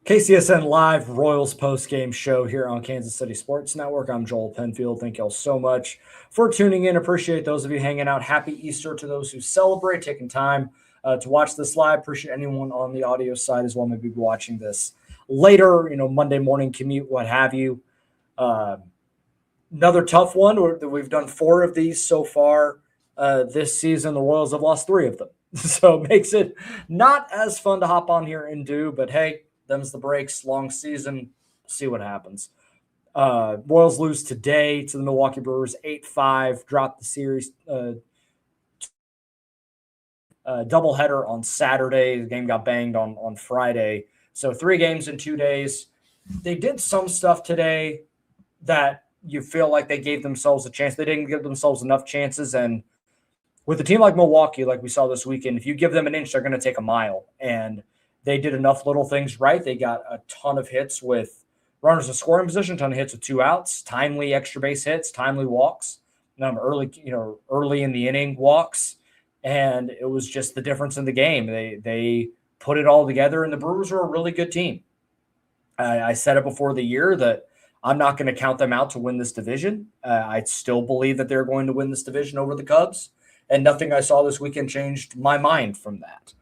KCSN Live Royals post-game show here on Kansas City Sports Network. I'm Joel Penfield. Thank y'all so much for tuning in. Appreciate those of you hanging out. Happy Easter to those who celebrate, taking time to watch this live. Appreciate anyone on the audio side as well, maybe watching this later, Monday morning commute, what have you. Another tough one. We've done 4 of these so far this season. The Royals have lost 3 of them. So it makes it not as fun to hop on here and do, but hey, them's the breaks, long season, see what happens. Royals lose today to the Milwaukee Brewers 8-5, drop the series doubleheader on Saturday. The game got banged on Friday. So 3 games in 2 days. They did some stuff today that you feel like they gave themselves a chance. They didn't give themselves enough chances. And with a team like Milwaukee, like we saw this weekend, if you give them an inch, they're going to take a mile. And they did enough little things right. They got a ton of hits with runners in scoring position, a ton of hits with 2 outs, timely extra base hits, timely walks, early in the inning walks. And it was just the difference in the game. They put it all together, and the Brewers are a really good team. I said it before the year that I'm not going to count them out to win this division. I still believe that they're going to win this division over the Cubs, and nothing I saw this weekend changed my mind from that.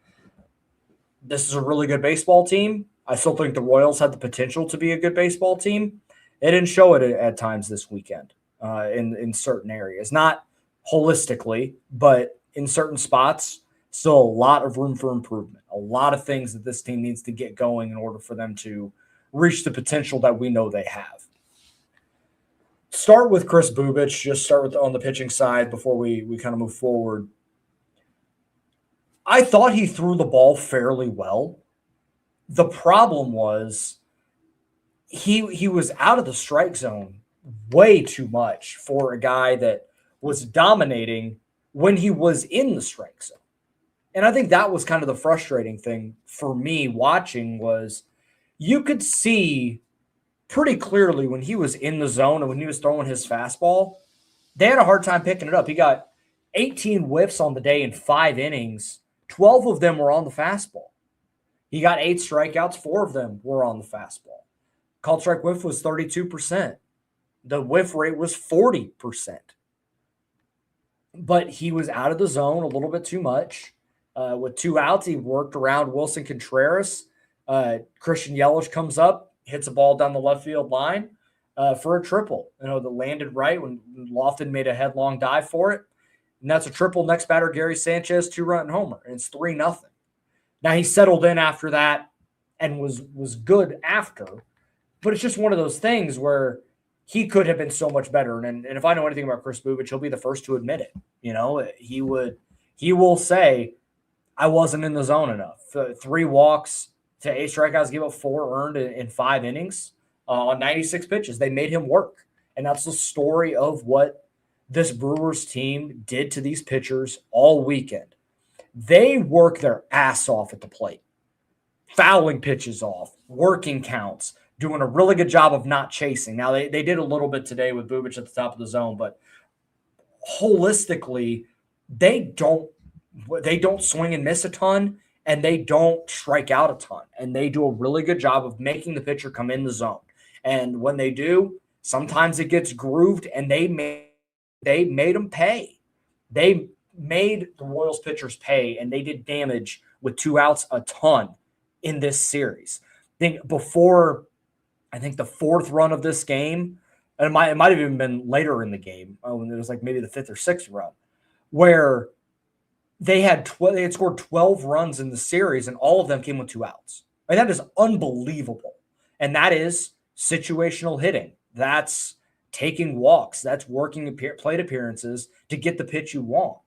This is a really good baseball team. I still think the Royals had the potential to be a good baseball team. They didn't show it at times this weekend in certain areas. Not holistically, but in certain spots, still a lot of room for improvement. A lot of things that this team needs to get going in order for them to reach the potential that we know they have. Start with Kris Bubic. Just start with on the pitching side before we kind of move forward. I thought he threw the ball fairly well. The problem was he was out of the strike zone way too much for a guy that was dominating when he was in the strike zone. And I think that was kind of the frustrating thing for me watching was you could see pretty clearly when he was in the zone and when he was throwing his fastball, they had a hard time picking it up. He got 18 whiffs on the day in 5 innings. 12 of them were on the fastball. He got 8 strikeouts. 4 of them were on the fastball. Called strike whiff was 32%. The whiff rate was 40%. But he was out of the zone a little bit too much. With 2 outs, he worked around Wilson Contreras. Christian Yelich comes up, hits a ball down the left field line for a triple. That landed right when Lofton made a headlong dive for it. And that's a triple. Next batter, Gary Sanchez, 2-run homer. And it's 3-0. Now, he settled in after that and was good after. But it's just one of those things where he could have been so much better. And if I know anything about Kris Bubic, he'll be the first to admit it. He will say, I wasn't in the zone enough. 3 walks to 8 strikeouts, gave up 4 earned in 5 innings on 96 pitches. They made him work. And that's the story of what this Brewers team did to these pitchers all weekend. They work their ass off at the plate, fouling pitches off, working counts, doing a really good job of not chasing. Now, they did a little bit today with Bubic at the top of the zone, but holistically, they don't swing and miss a ton, and they don't strike out a ton. And they do a really good job of making the pitcher come in the zone. And when they do, sometimes it gets grooved, and they made them pay. They made the Royals pitchers pay, and they did damage with 2 outs a ton in this series. Before the 4th run of this game, and it might have even been later in the game, when it was like maybe the 5th or 6th run, where they had scored 12 runs in the series, and all of them came with 2 outs. I mean, that is unbelievable. And that is situational hitting. That's taking walks. That's working plate appearances to get the pitch you want.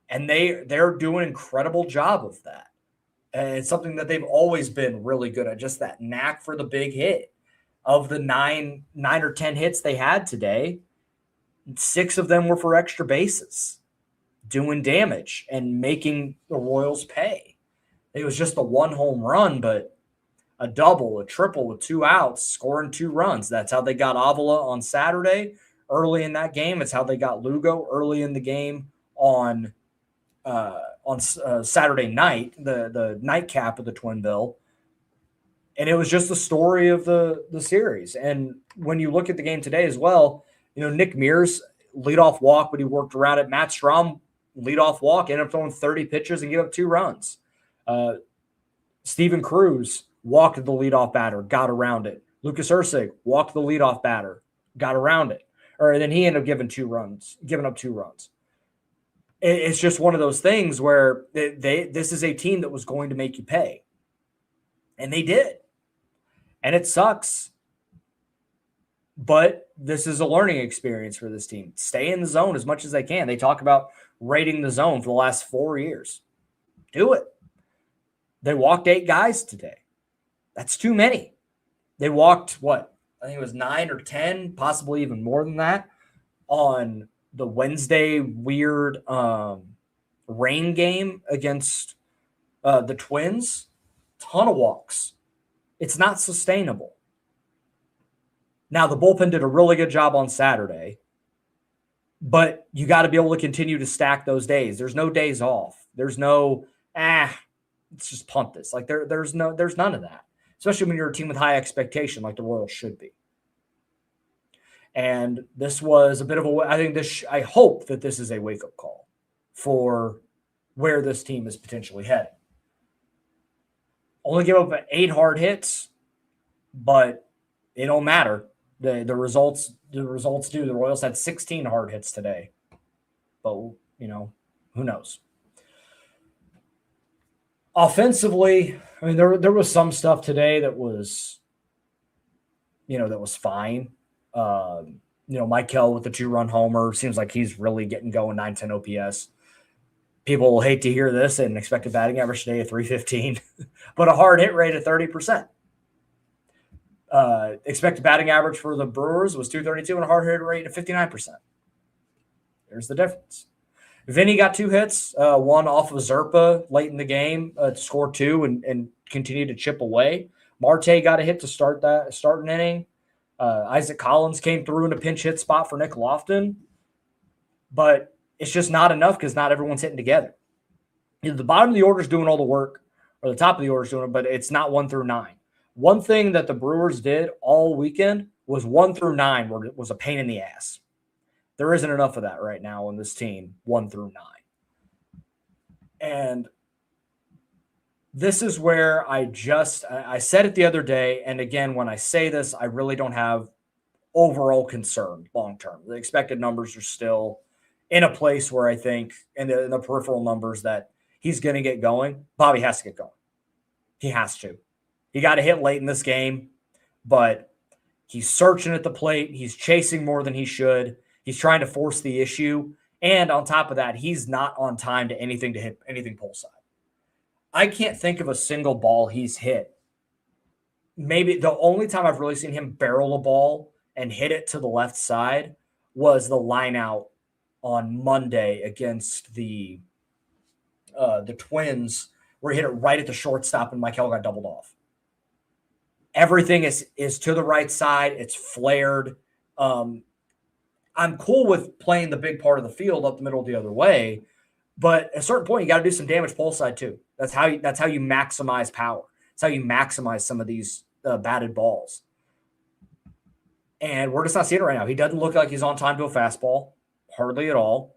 And they're doing an incredible job of that. And it's something that they've always been really good at, just that knack for the big hit. Of the 9 or 10 hits they had today, 6 of them were for extra bases, doing damage and making the Royals pay. It was just the 1 home run, but a double, a triple with 2 outs, scoring 2 runs. That's how they got Avila on Saturday early in that game. It's how they got Lugo early in the game on Saturday night, the nightcap of the Twin Bill. And it was just the story of the series. And when you look at the game today as well, Nick Mears leadoff walk, but he worked around it. Matt Strom leadoff walk, ended up throwing 30 pitches and gave up 2 runs. Steven Cruz walked the leadoff batter, got around it. Lucas Ursig walked the leadoff batter, got around it. Or then he ended up giving up 2 runs. It's just one of those things where this is a team that was going to make you pay. And they did. And it sucks. But this is a learning experience for this team. Stay in the zone as much as they can. They talk about raiding the zone for the last 4 years. Do it. They walked 8 guys today. That's too many. They walked, I think it was 9 or 10, possibly even more than that, on the Wednesday weird rain game against the Twins. Ton of walks. It's not sustainable. Now, the bullpen did a really good job on Saturday, but you got to be able to continue to stack those days. There's no days off. There's no, let's just punt this. Like there's none of that, especially when you're a team with high expectation like the Royals should be. And this was a bit of I hope that this is a wake-up call for where this team is potentially heading. Only give up 8 hard hits, but it don't matter. The results do. The Royals had 16 hard hits today. But, who knows? Offensively, I mean, there was some stuff today that was, that was fine. Michael with the 2-run homer seems like he's really getting going. 910 OPS. People will hate to hear this and expected batting average today of 315, but a hard hit rate of 30%. Expected batting average for the Brewers was 232 and a hard hit rate of 59%. There's the difference. Vinny got 2 hits, one off of Zerpa late in the game to score 2 and continue to chip away. Marte got a hit to start an inning. Isaac Collins came through in a pinch hit spot for Nick Lofton, but it's just not enough because not everyone's hitting together. The bottom of the order is doing all the work, or the top of the order is doing it, but it's not 1 through 9. One thing that the Brewers did all weekend was 1 through 9 where it was a pain in the ass. There isn't enough of that right now on this team, 1 through 9. And this is where I said it the other day, and again, when I say this, I really don't have overall concern long-term. The expected numbers are still in a place where I think in the peripheral numbers that he's going to get going. Bobby has to get going. He has to. He got a hit late in this game, but he's searching at the plate. He's chasing more than he should. He's trying to force the issue. And on top of that, he's not on time to hit anything pull side. I can't think of a single ball he's hit. Maybe the only time I've really seen him barrel a ball and hit it to the left side was the line out on Monday against the Twins, where he hit it right at the shortstop and Michael got doubled off. Everything is to the right side. It's flared. I'm cool with playing the big part of the field up the middle the other way, but at a certain point, you got to do some damage pull side too. That's how you maximize power. That's how you maximize some of these batted balls. And we're just not seeing it right now. He doesn't look like he's on time to a fastball, hardly at all.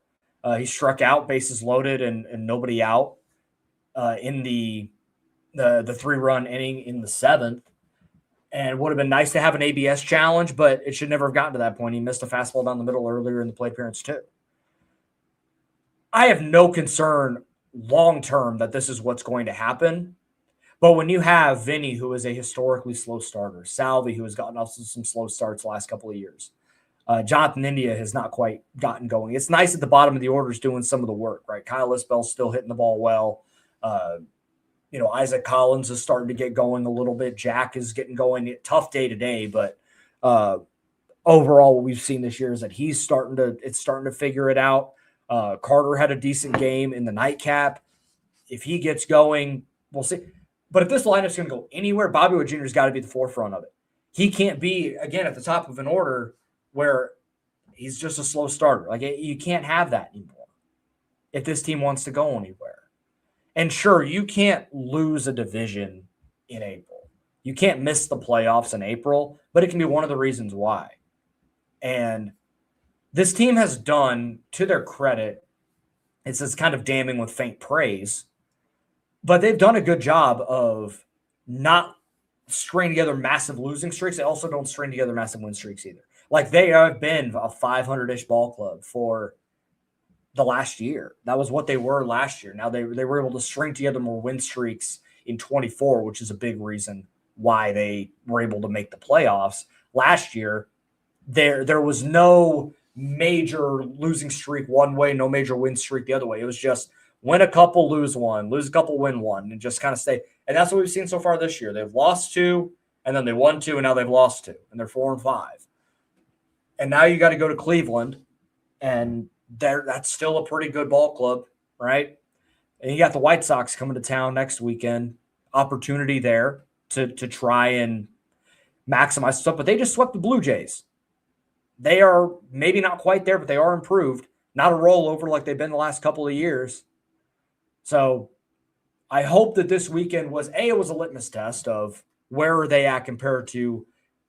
He struck out, bases loaded, and nobody out in the 3-run inning in the 7th. And it would have been nice to have an ABS challenge, but it should never have gotten to that point. He missed a fastball down the middle earlier in the plate appearance too. I have no concern long-term that this is what's going to happen. But when you have Vinny, who is a historically slow starter, Salvi, who has gotten off some slow starts the last couple of years, Jonathan India has not quite gotten going. It's nice at the bottom of the order is doing some of the work, right? Kyle Isbell's still hitting the ball well. Isaac Collins is starting to get going a little bit. Jack is getting going. Tough day today, but overall, what we've seen this year is that it's starting to figure it out. Carter had a decent game in the nightcap. If he gets going, we'll see. But if this lineup's going to go anywhere, Bobby Witt Jr. has got to be at the forefront of it. He can't be, again, at the top of an order where he's just a slow starter. Like, you can't have that anymore if this team wants to go anywhere. And sure, you can't lose a division in April. You can't miss the playoffs in April, but it can be one of the reasons why. And this team has done, to their credit, it's kind of damning with faint praise, but they've done a good job of not string together massive losing streaks. They also don't string together massive win streaks either. Like, they have been a 500-ish ball club for the last year. That was what they were last year. Now they were able to string together more win streaks in 24, which is a big reason why they were able to make the playoffs. Last year, there was no major losing streak one way, no major win streak the other way. It was just win a couple, lose one, lose a couple, win one, and just kind of stay. And that's what we've seen so far this year. They've lost 2, and then they won 2, and now they've lost 2, and they're 4-5. And now you got to go to Cleveland, and that's still a pretty good ball club, right? And you got the White Sox coming to town next weekend. Opportunity there to try and maximize stuff, but they just swept the Blue Jays. They are maybe not quite there, but they are improved. Not a rollover like they've been the last couple of years. So I hope that this weekend was a litmus test of where are they at compared to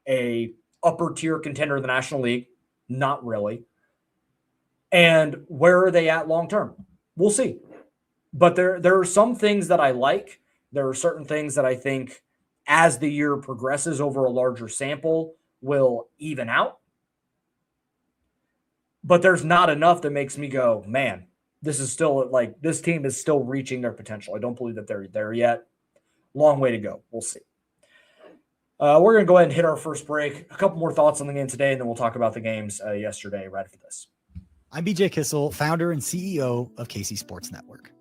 a upper tier contender in the National League. Not really. And where are they at long term? We'll see. But there are some things that I like. There are certain things that I think as the year progresses over a larger sample will even out. But there's not enough that makes me go, man, this is still like this team is still reaching their potential. I don't believe that they're there yet. Long way to go. We'll see. We're going to go ahead and hit our first break. A couple more thoughts on the game today, and then we'll talk about the games yesterday right after this. I'm BJ Kissel, founder and CEO of KC Sports Network.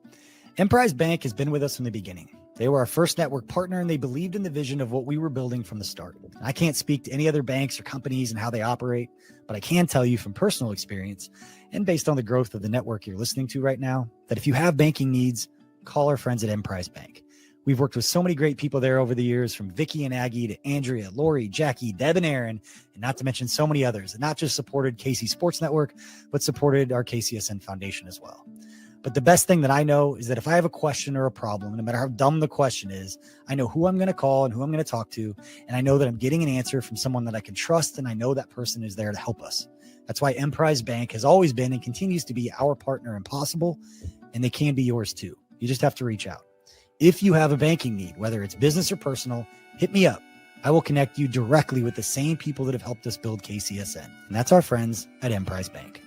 Emprise Bank has been with us from the beginning. They were our first network partner, and they believed in the vision of what we were building from the start. I can't speak to any other banks or companies and how they operate, but I can tell you from personal experience and based on the growth of the network you're listening to right now, that if you have banking needs, call our friends at Emprise Bank. We've worked with so many great people there over the years, from Vicky and Aggie to Andrea, Lori, Jackie, Deb, and Aaron, and not to mention so many others that not just supported KC Sports Network, but supported our KCSN Foundation as well. But the best thing that I know is that if I have a question or a problem, no matter how dumb the question is, I know who I'm going to call and who I'm going to talk to. And I know that I'm getting an answer from someone that I can trust. And I know that person is there to help us. That's why Emprise Bank has always been and continues to be our partner in Possible. And they can be yours too. You just have to reach out. If you have a banking need, whether it's business or personal, hit me up. I will connect you directly with the same people that have helped us build KCSN. And that's our friends at Emprise Bank.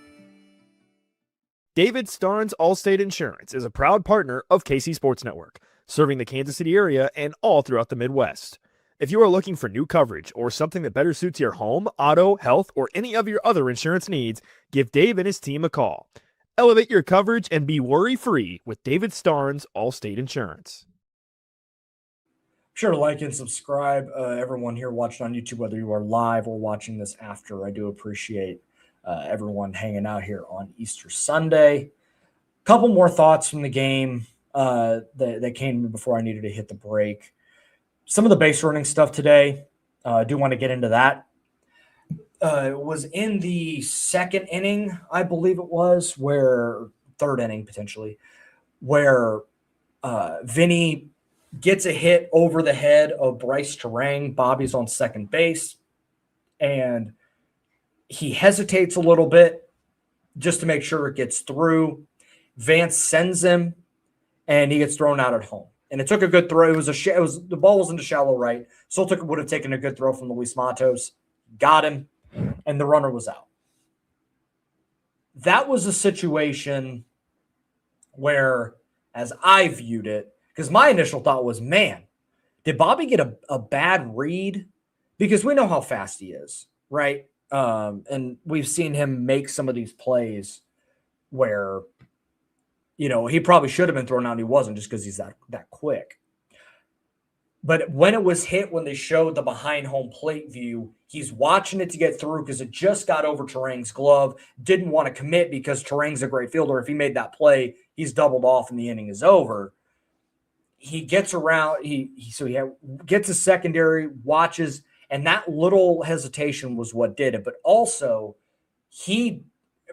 David Starnes Allstate Insurance is a proud partner of KC Sports Network, serving the Kansas City area and all throughout the Midwest. If you are looking for new coverage or something that better suits your home, auto, health, or any of your other insurance needs, give Dave and his team a call. Elevate your coverage and be worry-free with David Starnes Allstate Insurance. Sure to like and subscribe, everyone here watching on YouTube, whether you are live or watching this after. I do appreciate everyone hanging out here on Easter Sunday. Couple more thoughts from the game that came to me before I needed to hit the break. Some of the base running stuff today, I do want to get into that. It was in the second inning, I believe it was, third inning potentially, where Vinny gets a hit over the head of Bryce Terang. Bobby's on second base, and he hesitates a little bit just to make sure it gets through. Vance sends him, and he gets thrown out at home. And it took a good throw. The ball was into shallow right, so it would have taken a good throw from Luis Matos. Got him, and the runner was out. That was a situation where, as I viewed it, because my initial thought was, man, did Bobby get a bad read? Because we know how fast he is, right? And we've seen him make some of these plays where, he probably should have been thrown out and he wasn't, just because he's that quick. But when it was hit, when they showed the behind home plate view, he's watching it to get through because it just got over Terang's glove. Didn't want to commit because Terang's a great fielder. If he made that play, he's doubled off and the inning is over. He gets around. He gets a secondary, watches, and that little hesitation was what did it. But also,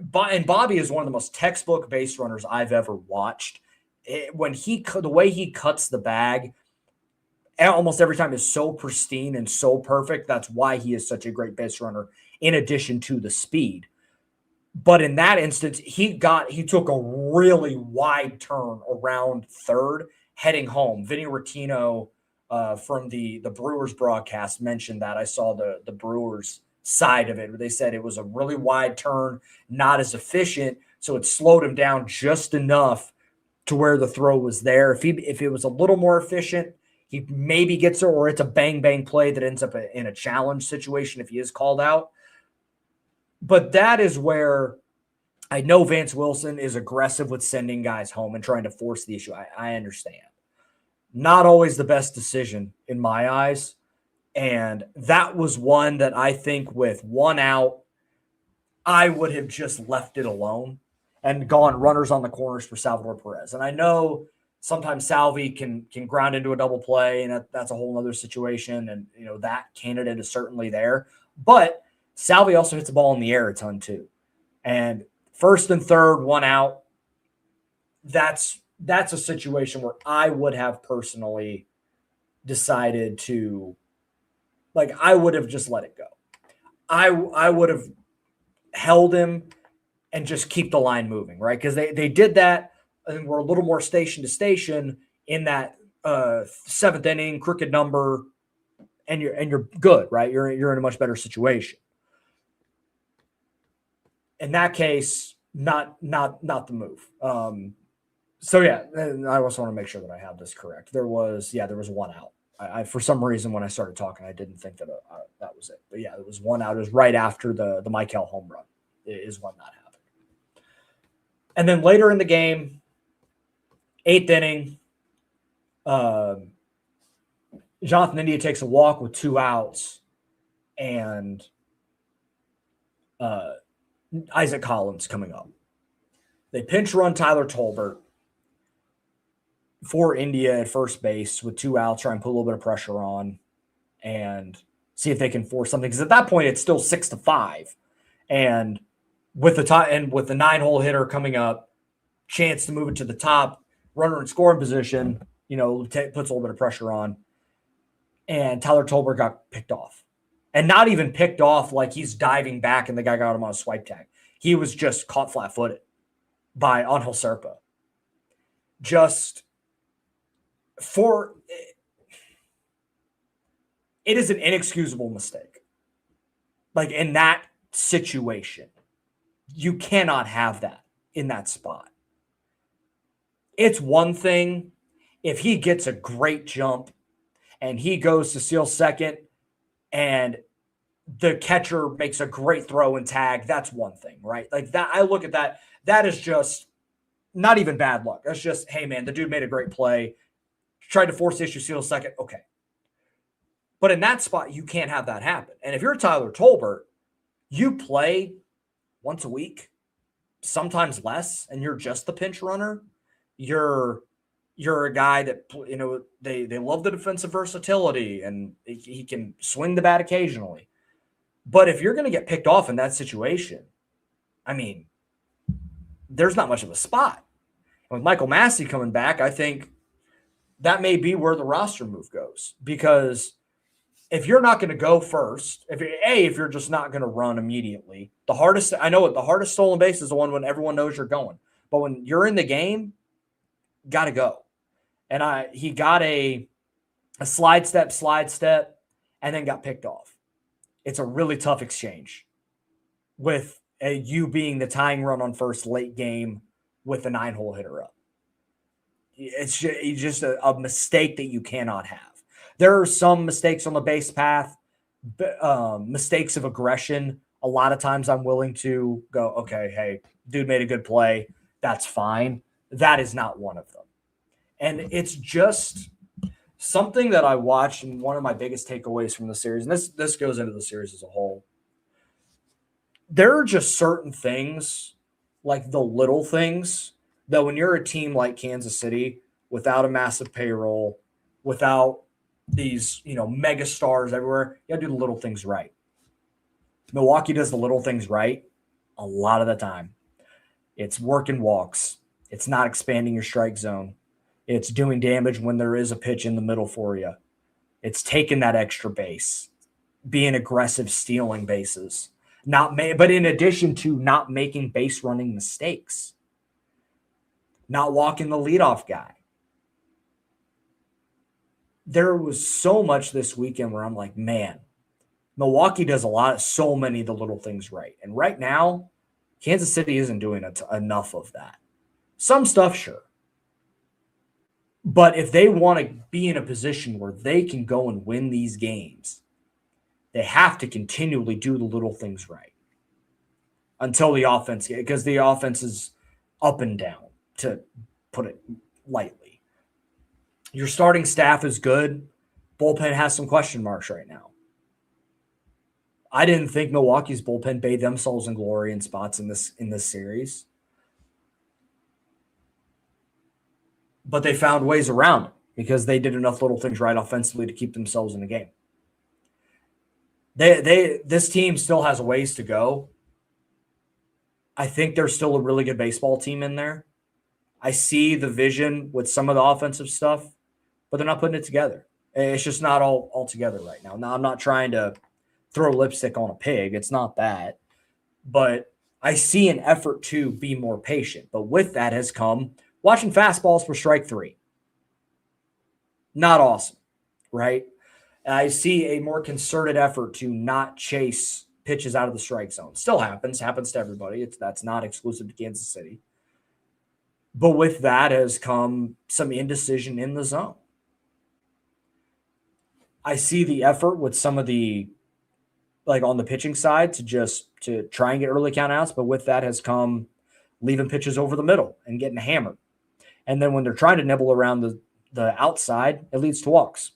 Bobby is one of the most textbook base runners I've ever watched. The way he cuts the bag, almost every time is so pristine and so perfect. That's why he is such a great base runner, in addition to the speed. But in that instance, he took a really wide turn around third, heading home. Vinny Rottino from the Brewers broadcast mentioned that. I saw the Brewers side of it, where they said it was a really wide turn, not as efficient, so it slowed him down just enough to where the throw was there. If it was a little more efficient, he maybe gets it, or it's a bang play that ends up in a challenge situation if he is called out. But that is where I know Vance Wilson is aggressive with sending guys home and trying to force the issue. I understand. Not always the best decision in my eyes. And that was one that I think with one out, I would have just left it alone and gone runners on the corners for Salvador Perez. And I know sometimes Salvi can ground into a double play, and that's a whole other situation. And, that candidate is certainly there. But Salvi also hits the ball in the air a ton too. And first and third, one out, that's a situation where I would have personally decided to, I would have just let it go. I would have held him and just keep the line moving, right? Because they did that, and we're a little more station to station in that seventh inning, crooked number, and you're good, right? You're in a much better situation. In that case, not the move. So yeah, and I also want to make sure that I have this correct. There was one out. I for some reason when I started talking, I didn't think that that was it. But yeah, there was one out. It was right after the Michael home run is when that happened. And then later in the game, 8th inning, Jonathan India takes a walk with 2 outs, and Isaac Collins coming up. They pinch run Tyler Tolbert for India at first base with 2 outs, try and put a little bit of pressure on and see if they can force something. Because at that point, it's still 6-5. And with the 9-hole hitter coming up, chance to move it to the top, runner in scoring position, puts a little bit of pressure on. And Tyler Tolbert got picked off. And not even picked off like he's diving back and the guy got him on a swipe tag. He was just caught flat-footed by Angel Serpa. It is an inexcusable mistake. In that situation, you cannot have that in that spot. It's one thing if he gets a great jump and he goes to steal second and the catcher makes a great throw and tag. That's one thing, right? That. I look at that. That is just not even bad luck. That's just, hey man, the dude made a great play. Tried to force the issue, steal second. Okay. But in that spot, you can't have that happen. And if you're Tyler Tolbert, you play once a week, sometimes less, and you're just the pinch runner. You're a guy that, they love the defensive versatility, and he can swing the bat occasionally. But if you're going to get picked off in that situation, I mean, there's not much of a spot. And with Michael Massey coming back, I think that may be where the roster move goes. Because if you're not going to go first, if you're just not going to run immediately, the hardest stolen base is the one when everyone knows you're going. But when you're in the game, got to go. And he got a slide step, and then got picked off. It's a really tough exchange with you being the tying run on first late game with a 9-hole hitter up. It's just a mistake that you cannot have. There are some mistakes on the base path, mistakes of aggression. A lot of times I'm willing to go, okay, hey, dude made a good play. That's fine. That is not one of them. And it's just something that I watched, and one of my biggest takeaways from the series, and this goes into the series as a whole. There are just certain things, like the little things, that when you're a team like Kansas City, without a massive payroll, without these, mega stars everywhere, you got to do the little things right. Milwaukee does the little things right a lot of the time. It's working walks. It's not expanding your strike zone. It's doing damage when there is a pitch in the middle for you. It's taking that extra base, being aggressive, stealing bases, but in addition to not making base running mistakes, not walking the leadoff guy. There was so much this weekend where I'm like, man, Milwaukee does so many of the little things right. And right now, Kansas City isn't doing enough of that. Some stuff, sure. But if they want to be in a position where they can go and win these games, they have to continually do the little things right until the offense, because the offense is up and down, to put it lightly. Your starting staff is good. Bullpen has some question marks right now. I didn't think Milwaukee's bullpen bathed themselves in glory in spots in this series. But they found ways around it because they did enough little things right offensively to keep themselves in the game. This team still has a ways to go. I think there's still a really good baseball team in there. I see the vision with some of the offensive stuff, but they're not putting it together. It's just not all together right now. Now, I'm not trying to throw lipstick on a pig. It's not that. But I see an effort to be more patient. But with that has come watching fastballs for strike three. Not awesome, right? And I see a more concerted effort to not chase pitches out of the strike zone. Still happens to everybody. That's not exclusive to Kansas City. But with that has come some indecision in the zone. I see the effort with some of the, like on the pitching side, to try and get early count outs, but with that has come leaving pitches over the middle and getting hammered. And then when they're trying to nibble around the outside, it leads to walks.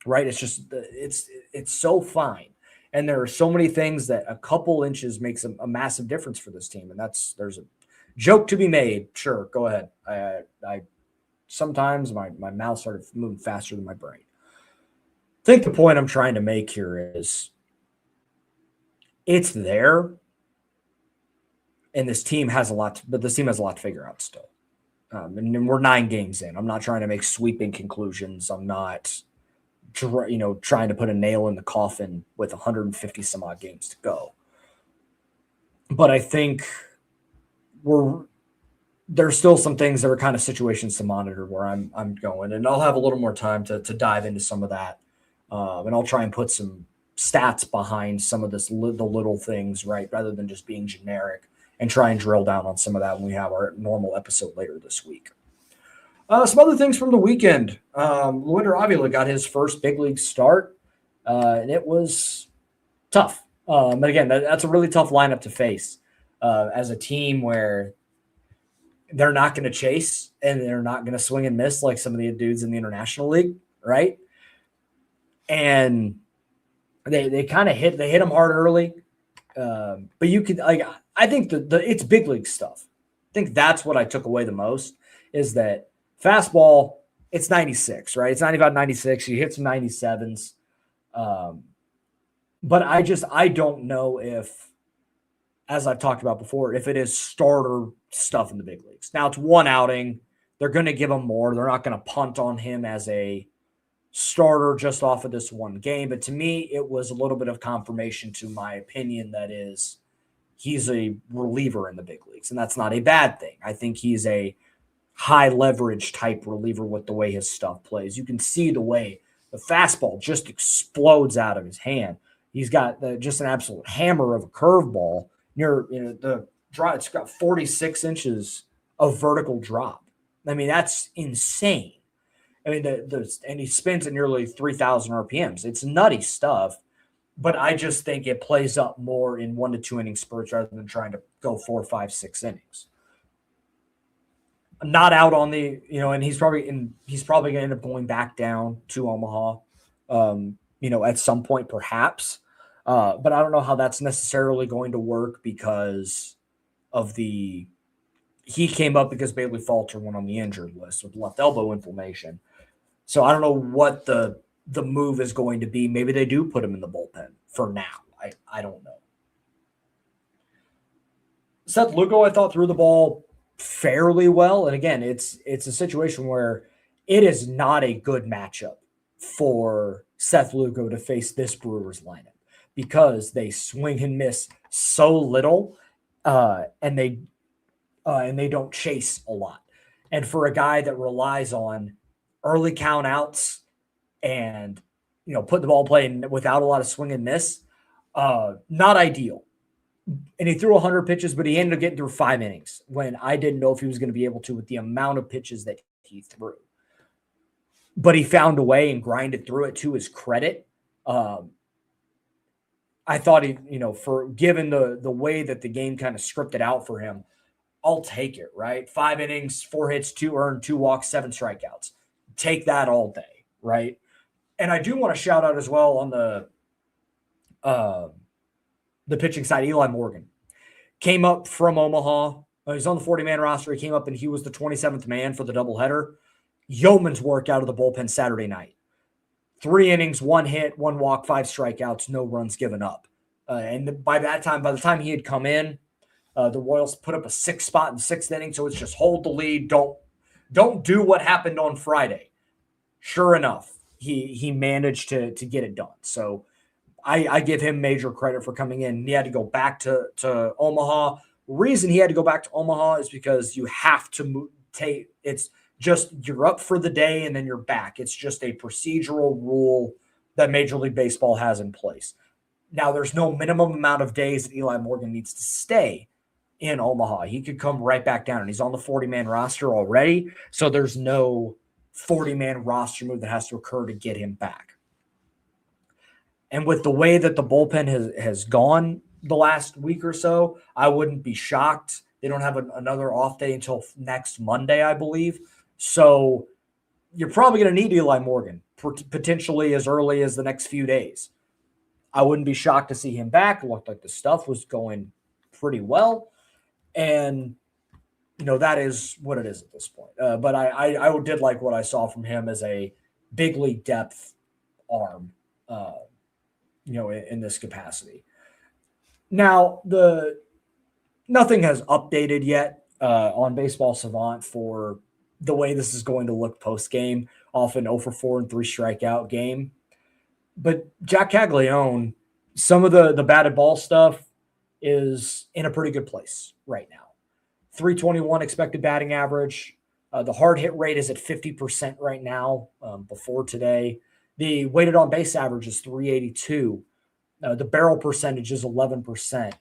Right? It's just it's so fine. And there are so many things that a couple inches makes a massive difference for this team. And there's a joke to be made. Sure, go ahead. I sometimes my mouth started moving faster than my brain. I think the point I'm trying to make here is it's there, and this team has a lot to figure out still. And we're 9 games in. I'm not trying to make sweeping conclusions. I'm not trying to put a nail in the coffin with 150 some odd games to go. But I think there's still some things that are kind of situations to monitor where I'm going, and I'll have a little more time to dive into some of that. And I'll try and put some stats behind some of the little things, right, rather than just being generic, and try and drill down on some of that when we have our normal episode later this week. Some other things from the weekend. Luinder Avila got his first big league start, and it was tough. But again, that's a really tough lineup to face as a team where they're not going to chase and they're not going to swing and miss like some of the dudes in the International League, right? And they kind of hit them hard early. But you could, I think it's big league stuff. I think that's what I took away the most, is that fastball, it's 96, right? It's 95, 96. You hit some 97s. But I don't know if, as I've talked about before, if it is starter stuff in the big leagues. Now, it's one outing. They're going to give him more. They're not going to punt on him as a starter just off of this one game. But to me, it was a little bit of confirmation to my opinion that is, he's a reliever in the big leagues, and that's not a bad thing. I think he's a high leverage type reliever with the way his stuff plays. You can see the way the fastball just explodes out of his hand. He's got just an absolute hammer of a curveball near the drop. It's got 46 inches of vertical drop. I mean, that's insane. I mean, and he spins at nearly 3,000 RPMs. It's nutty stuff, but I just think it plays up more in 1 to 2 inning spurts rather than trying to go 4, 5, 6 innings. Not out on the, and he's probably going to end up going back down to Omaha, at some point perhaps. But I don't know how that's necessarily going to work because of he came up because Bailey Falter went on the injured list with left elbow inflammation. So I don't know what the move is going to be. Maybe they do put him in the bullpen for now. I don't know. Seth Lugo, I thought, threw the ball fairly well. And again, it's a situation where it is not a good matchup for Seth Lugo to face this Brewers lineup because they swing and miss so little, and they don't chase a lot. And for a guy that relies on early count outs and putting the ball playing without a lot of swing and miss, not ideal. And he threw 100 pitches, but he ended up getting through 5 innings when I didn't know if he was going to be able to with the amount of pitches that he threw. But he found a way and grinded through it to his credit. I thought for given the way that the game kind of scripted out for him, I'll take it, right? 5 innings, 4 hits, 2 earned, 2 walks, 7 strikeouts. Take that all day, right? And I do want to shout out as well on the pitching side, Eli Morgan came up from Omaha. He's on the 40-man roster. He came up and he was the 27th man for the doubleheader. Yeoman's work out of the bullpen Saturday night. 3 innings, 1 hit, 1 walk, 5 strikeouts, no runs given up. And by the time he had come in, the Royals put up a 6 spot in the 6th inning. So it's just hold the lead. Don't do what happened on Friday. Sure enough, he managed to get it done. So I give him major credit for coming in. He had to go back to Omaha. Reason he had to go back to Omaha is because you have to it's just you're up for the day and then you're back. It's just a procedural rule that Major League Baseball has in place. Now, there's no minimum amount of days that Eli Morgan needs to stay in Omaha. He could come right back down, and he's on the 40-man roster already, so there's no 40-man roster move that has to occur to get him back. And with the way that the bullpen has gone the last week or so, I wouldn't be shocked. They don't have another off day until next Monday, I believe. So you're probably going to need Eli Morgan potentially as early as the next few days. I wouldn't be shocked to see him back. It looked like the stuff was going pretty well. And, that is what it is at this point. But I did like what I saw from him as a big league depth arm, in this capacity. Now, nothing has updated yet on Baseball Savant for the way this is going to look post-game, off an 0-for-4 and 3 strikeout game. But Jack Caglione, some of the batted ball stuff is in a pretty good place right now. 321 expected batting average. The hard hit rate is at 50% right now before today. The weighted on base average is 382. The barrel percentage is 11%.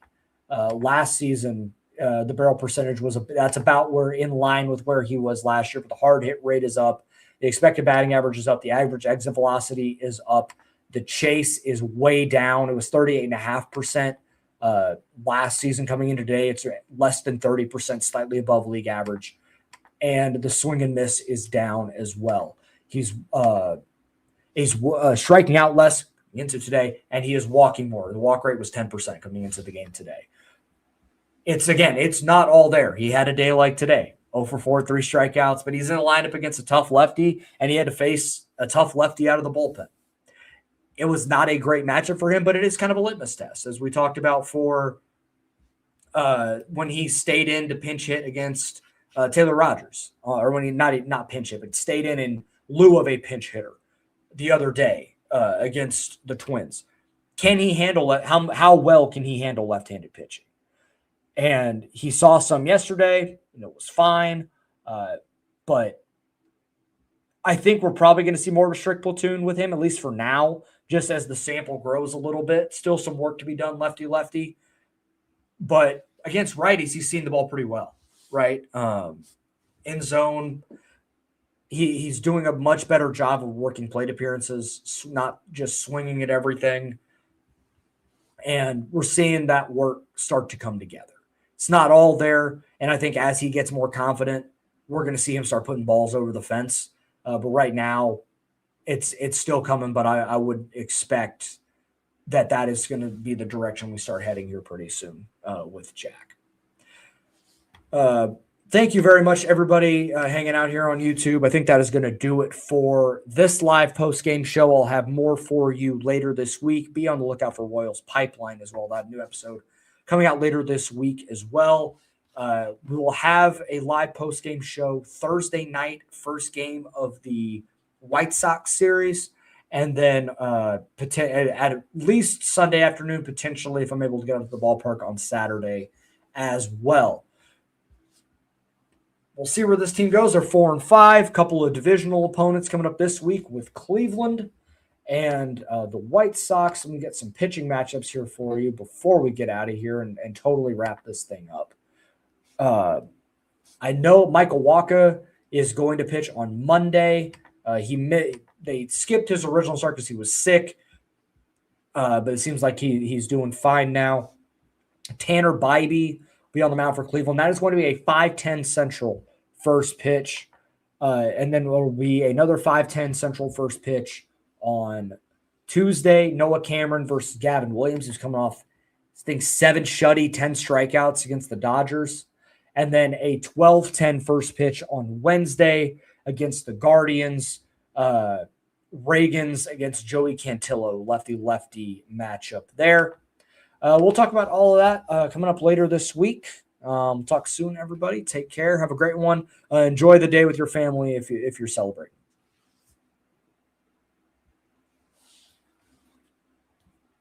Last season, the barrel percentage that's about where in line with where he was last year, but the hard hit rate is up. The expected batting average is up. The average exit velocity is up. The chase is way down. It was 38.5% last season. Coming into today, it's less than 30%, slightly above league average. And the swing and miss is down as well. He's striking out less into today, and he is walking more. The walk rate was 10% coming into the game today. It's not all there. He had a day like today, 0-for-4, 3 strikeouts, but he's in a lineup against a tough lefty, and he had to face a tough lefty out of the bullpen. It was not a great matchup for him, but it is kind of a litmus test, as we talked about for when he stayed in to pinch hit against Taylor Rogers, or when he not pinch hit, but stayed in lieu of a pinch hitter the other day against the Twins. Can he handle it? How well can he handle left-handed pitching? And he saw some yesterday, and it was fine. But I think we're probably going to see more of a strict platoon with him, at least for now, just as the sample grows a little bit. Still some work to be done, lefty-lefty. But against righties, he's seen the ball pretty well, right? In zone, he's doing a much better job of working plate appearances, not just swinging at everything. And we're seeing that work start to come together. It's not all there, and I think as he gets more confident, we're going to see him start putting balls over the fence. But right now, it's still coming, but I would expect that is going to be the direction we start heading here pretty soon with Jack. Thank you very much, everybody hanging out here on YouTube. I think that is going to do it for this live post-game show. I'll have more for you later this week. Be on the lookout for Royals Pipeline as well. That new episode coming out later this week as well. We will have a live post-game show Thursday night, first game of the White Sox series. And then at least Sunday afternoon, potentially, if I'm able to get up to the ballpark on Saturday as well. We'll see where this team goes. They're 4-5. Couple of divisional opponents coming up this week with Cleveland and the White Sox. I'm going to get some pitching matchups here for you before we get out of here and totally wrap this thing up. I know Michael Wacha is going to pitch on Monday. They skipped his original start because he was sick, but it seems like he's doing fine now. Tanner Bybee will be on the mound for Cleveland. That is going to be a 5:10 Central first pitch, and then there will be another 5:10 Central first pitch on Tuesday. Noah Cameron versus Gavin Williams, who's coming off, I think, 7 shutty, 10 strikeouts against the Dodgers. And then a 12:10 first pitch on Wednesday against the Guardians. Reagan's against Joey Cantillo, lefty-lefty matchup there. We'll talk about all of that coming up later this week. Talk soon, everybody. Take care. Have a great one. Enjoy the day with your family if you're celebrating.